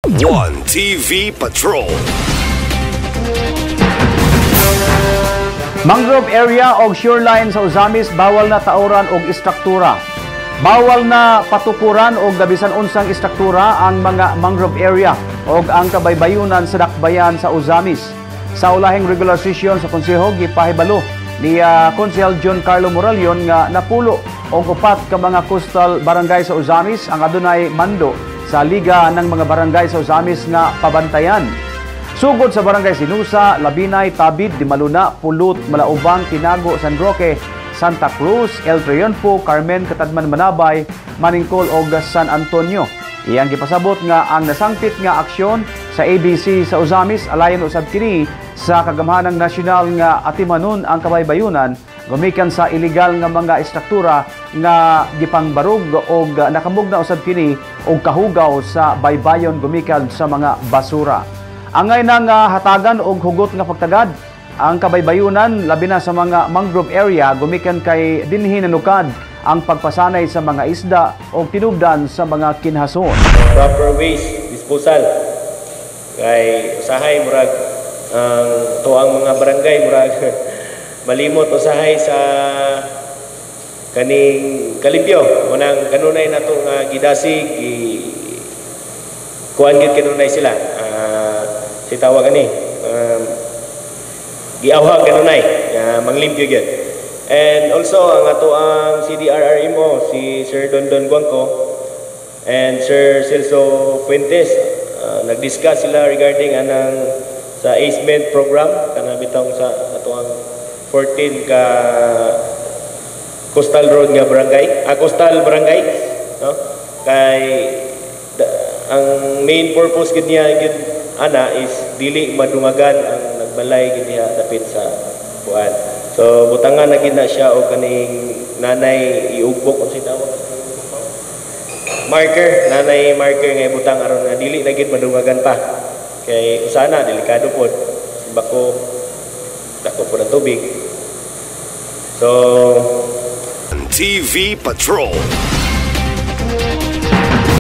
One TV Patrol. Mangrove area o shoreline sa Ozamis bawal na tauran og istruktura. Bawal na patukuran o gabisan unsang istruktura ang mga mangrove area o ang kabaybayunan sa dakbayan sa Ozamis. Sa ulahing regular session sa konseho gipahibalo ni Konsehal John Carlo Moralion nga napulo og upat ka mga coastal barangay sa Ozamis ang adunay mando sa Liga ng mga barangay sa Ozamis nga pabantayan. Sugod sa barangay Sinusa, Labinay, Tabid, Dimaluna, Pulot, Malaubang, Tinago, San Roque, Santa Cruz, El Triunfo, Carmen, Catadman, Manabay, Maningkol ug San Antonio. Iyang gipasabot nga ang nasangpit nga aksyon sa ABC sa Ozamis alayon usab kini sa kagamhanang nasyonal nga atimanon ang kabaybayunan gumikan sa illegal nga mga istruktura nga gipangbarog og nakamugna usab kini og kahugaw sa baybayon gumikan sa mga basura. Angay nang hatagan og hugot nga pagtagad ang kabaybayunan labi na sa mga mangrove area gumikan kay dinhi nanukad ang pagpasanay sa mga isda o tinubdan sa mga kinhason. Proper waste disposal kay usahay murag tuang mga barangay murag malimot usahay sa kaning kalimpyo unang kanunay nato nga gidasig kuan gid kanunay sila si tawag ani giawhag kanunay manglimpyo gid. And also ang ato ang CDRRMO si Sir Dondon Guangco and Sir Celso Fuentes nag-discuss sila regarding anang sa ACEMENT program kana bitong sa ato ang 14 ka coastal road nga barangay coastal barangay no kay ang main purpose gid niya gid ana is dili madungagan ang nagbalay gid niya dapit sa kuan. So butangan na gid na siya o kaning nanay iugbok unsay tawag marker nanay marker nga butang aron nga dili na gid madungagan pa kay usana delikado pod bako dako pod ang tubig. So TV Patrol.